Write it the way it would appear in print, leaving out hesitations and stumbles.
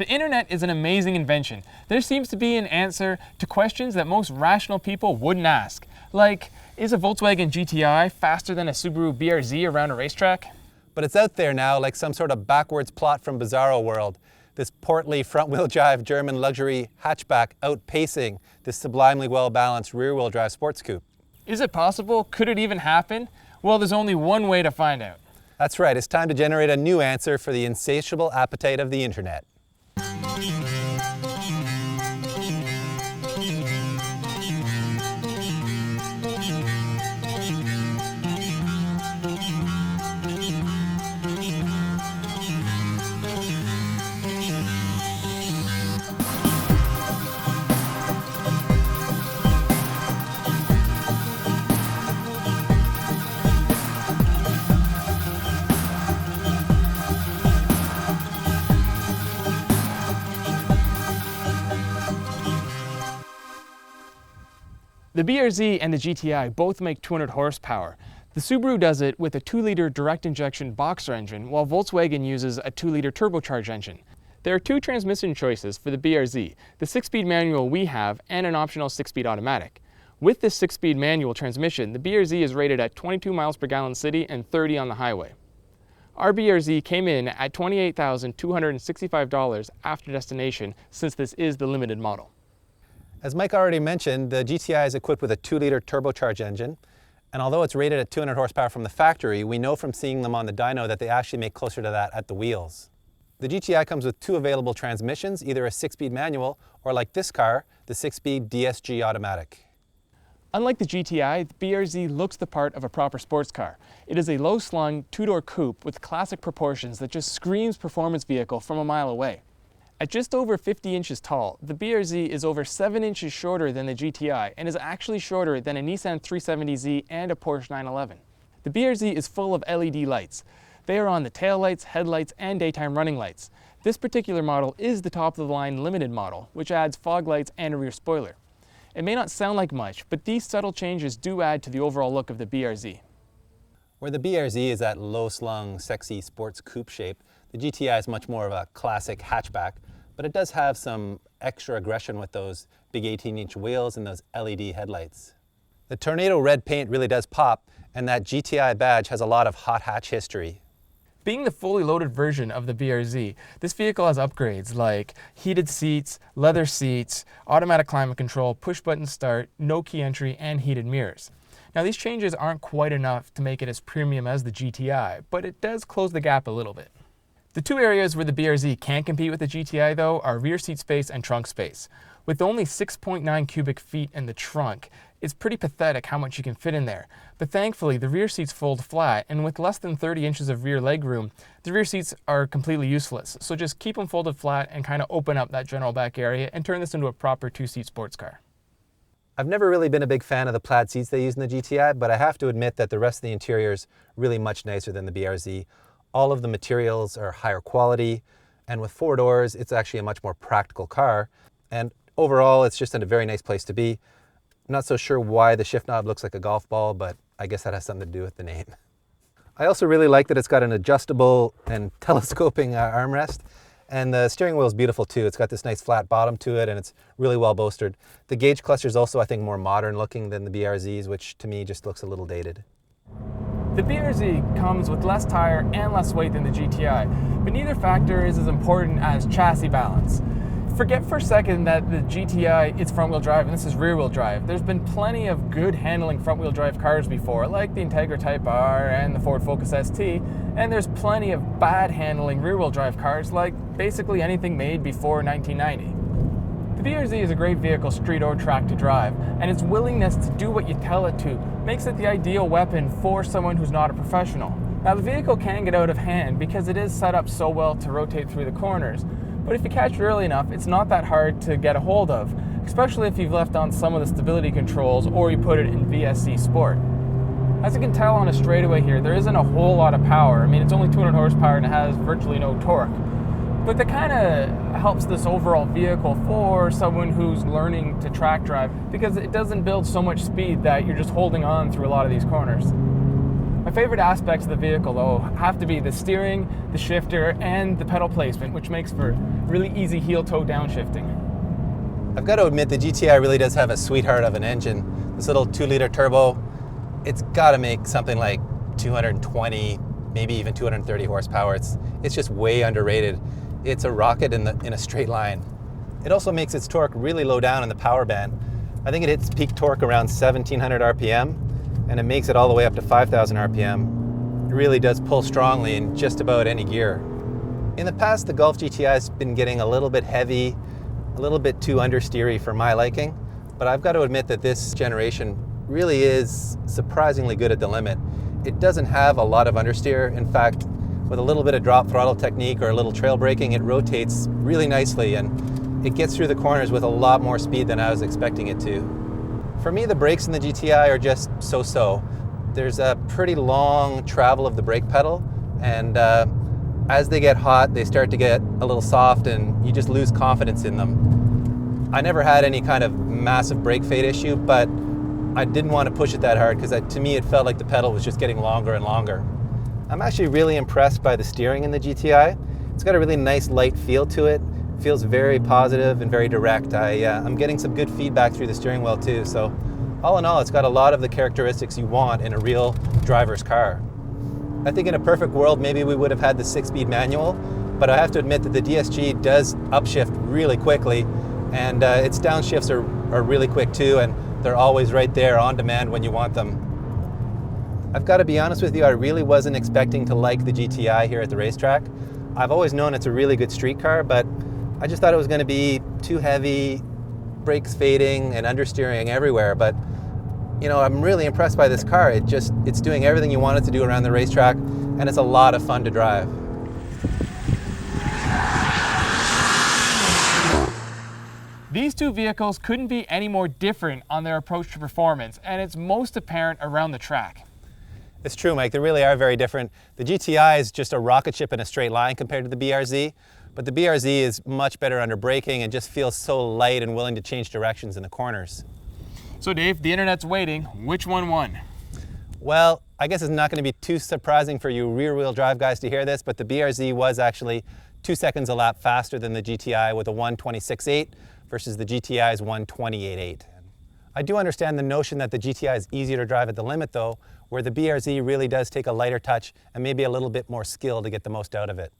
The internet is an amazing invention. There seems to be an answer to questions that most rational people wouldn't ask. Like, is a Volkswagen GTI faster than a Subaru BRZ around a racetrack? But it's out there now like some sort of backwards plot from Bizarro World. This portly front-wheel drive German luxury hatchback outpacing this sublimely well-balanced rear-wheel drive sports coupe. Is it possible? Could it even happen? Well, there's only one way to find out. That's right, it's time to generate a new answer for the insatiable appetite of the internet. The BRZ and the GTI both make 200 horsepower. The Subaru does it with a 2-liter direct injection boxer engine, while Volkswagen uses a 2-liter turbocharged engine. There are two transmission choices for the BRZ, the 6-speed manual we have and an optional 6-speed automatic. With this 6-speed manual transmission, the BRZ is rated at 22 miles per gallon city and 30 on the highway. Our BRZ came in at $28,265 after destination, since this is the limited model. As Mike already mentioned, the GTI is equipped with a 2-liter turbocharged engine, and although it's rated at 200 horsepower from the factory, we know from seeing them on the dyno that they actually make closer to that at the wheels. The GTI comes with two available transmissions, either a 6-speed manual or, like this car, the 6-speed DSG automatic. Unlike the GTI, the BRZ looks the part of a proper sports car. It is a low-slung, two-door coupe with classic proportions that just screams performance vehicle from a mile away. At just over 50 inches tall, the BRZ is over 7 inches shorter than the GTI and is actually shorter than a Nissan 370Z and a Porsche 911. The BRZ is full of LED lights. They are on the taillights, headlights, and daytime running lights. This particular model is the top-of-the-line limited model, which adds fog lights and a rear spoiler. It may not sound like much, but these subtle changes do add to the overall look of the BRZ. Where the BRZ is that low-slung, sexy sports coupe shape, the GTI is much more of a classic hatchback, but it does have some extra aggression with those big 18-inch wheels and those LED headlights. The tornado red paint really does pop, and that GTI badge has a lot of hot hatch history. Being the fully loaded version of the BRZ, this vehicle has upgrades like heated seats, leather seats, automatic climate control, push-button start, no key entry, and heated mirrors. Now, these changes aren't quite enough to make it as premium as the GTI, but it does close the gap a little bit. The two areas where the BRZ can compete with the GTI, though, are rear seat space and trunk space. With only 6.9 cubic feet in the trunk, it's pretty pathetic how much you can fit in there. But thankfully, the rear seats fold flat, and with less than 30 inches of rear legroom, the rear seats are completely useless. So just keep them folded flat and kind of open up that general back area and turn this into a proper 2-seat sports car. I've never really been a big fan of the plaid seats they use in the GTI, but I have to admit that the rest of the interior is really much nicer than the BRZ. All of the materials are higher quality, and with 4 doors, it's actually a much more practical car. And overall, it's just a very nice place to be. I'm not so sure why the shift knob looks like a golf ball, but I guess that has something to do with the name. I also really like that it's got an adjustable and telescoping armrest, and the steering wheel is beautiful too. It's got this nice flat bottom to it, and it's really well bolstered. The gauge cluster is also, I think, more modern looking than the BRZs, which to me just looks a little dated. The BRZ comes with less tire and less weight than the GTI, but neither factor is as important as chassis balance. Forget for a second that the GTI is front-wheel drive and this is rear-wheel drive. There's been plenty of good handling front-wheel drive cars before, like the Integra Type R and the Ford Focus ST, and there's plenty of bad handling rear-wheel drive cars, like basically anything made before 1990. The BRZ is a great vehicle street or track to drive, and its willingness to do what you tell it to makes it the ideal weapon for someone who's not a professional. Now, the vehicle can get out of hand because it is set up so well to rotate through the corners, but if you catch it early enough, it's not that hard to get a hold of, especially if you've left on some of the stability controls or you put it in VSC Sport. As you can tell on a straightaway here, there isn't a whole lot of power. I mean, it's only 200 horsepower and it has virtually no torque. But that kind of helps this overall vehicle for someone who's learning to track drive, because it doesn't build so much speed that you're just holding on through a lot of these corners. My favorite aspects of the vehicle, though, have to be the steering, the shifter, and the pedal placement, which makes for really easy heel-toe downshifting. I've got to admit the GTI really does have a sweetheart of an engine. This little 2-liter turbo, it's got to make something like 220, maybe even 230 horsepower. It's just way underrated. It's a rocket in a straight line. It also makes its torque really low down in the power band. I think it hits peak torque around 1700 RPM, and it makes it all the way up to 5000 RPM. It really does pull strongly in just about any gear. In the past, the Golf GTI has been getting a little bit heavy, a little bit too understeery for my liking, but I've got to admit that this generation really is surprisingly good at the limit. It doesn't have a lot of understeer. In fact, with a little bit of drop throttle technique or a little trail braking, it rotates really nicely and it gets through the corners with a lot more speed than I was expecting it to. For me, the brakes in the GTI are just so-so. There's a pretty long travel of the brake pedal, and as they get hot, they start to get a little soft and you just lose confidence in them. I never had any kind of massive brake fade issue, but I didn't want to push it that hard because to me it felt like the pedal was just getting longer and longer. I'm actually really impressed by the steering in the GTI. It's got a really nice light feel to it. It feels very positive and very direct. I'm getting some good feedback through the steering wheel too, so all in all, it's got a lot of the characteristics you want in a real driver's car. I think in a perfect world, maybe we would have had the 6-speed manual, but I have to admit that the DSG does upshift really quickly, and its downshifts are really quick too, and they're always right there on demand when you want them. I've got to be honest with you, I really wasn't expecting to like the GTI here at the racetrack. I've always known it's a really good street car, but I just thought it was going to be too heavy, brakes fading and understeering everywhere. But you know, I'm really impressed by this car. It's doing everything you want it to do around the racetrack, and it's a lot of fun to drive. These two vehicles couldn't be any more different on their approach to performance, and it's most apparent around the track. It's true, Mike. They really are very different. The GTI is just a rocket ship in a straight line compared to the BRZ, but the BRZ is much better under braking and just feels so light and willing to change directions in the corners. So Dave, the internet's waiting. Which one won? Well, I guess it's not going to be too surprising for you rear-wheel drive guys to hear this, but the BRZ was actually 2 seconds a lap faster than the GTI with a 1:26.8 versus the GTI's 1:28.8. I do understand the notion that the GTI is easier to drive at the limit though, where the BRZ really does take a lighter touch and maybe a little bit more skill to get the most out of it.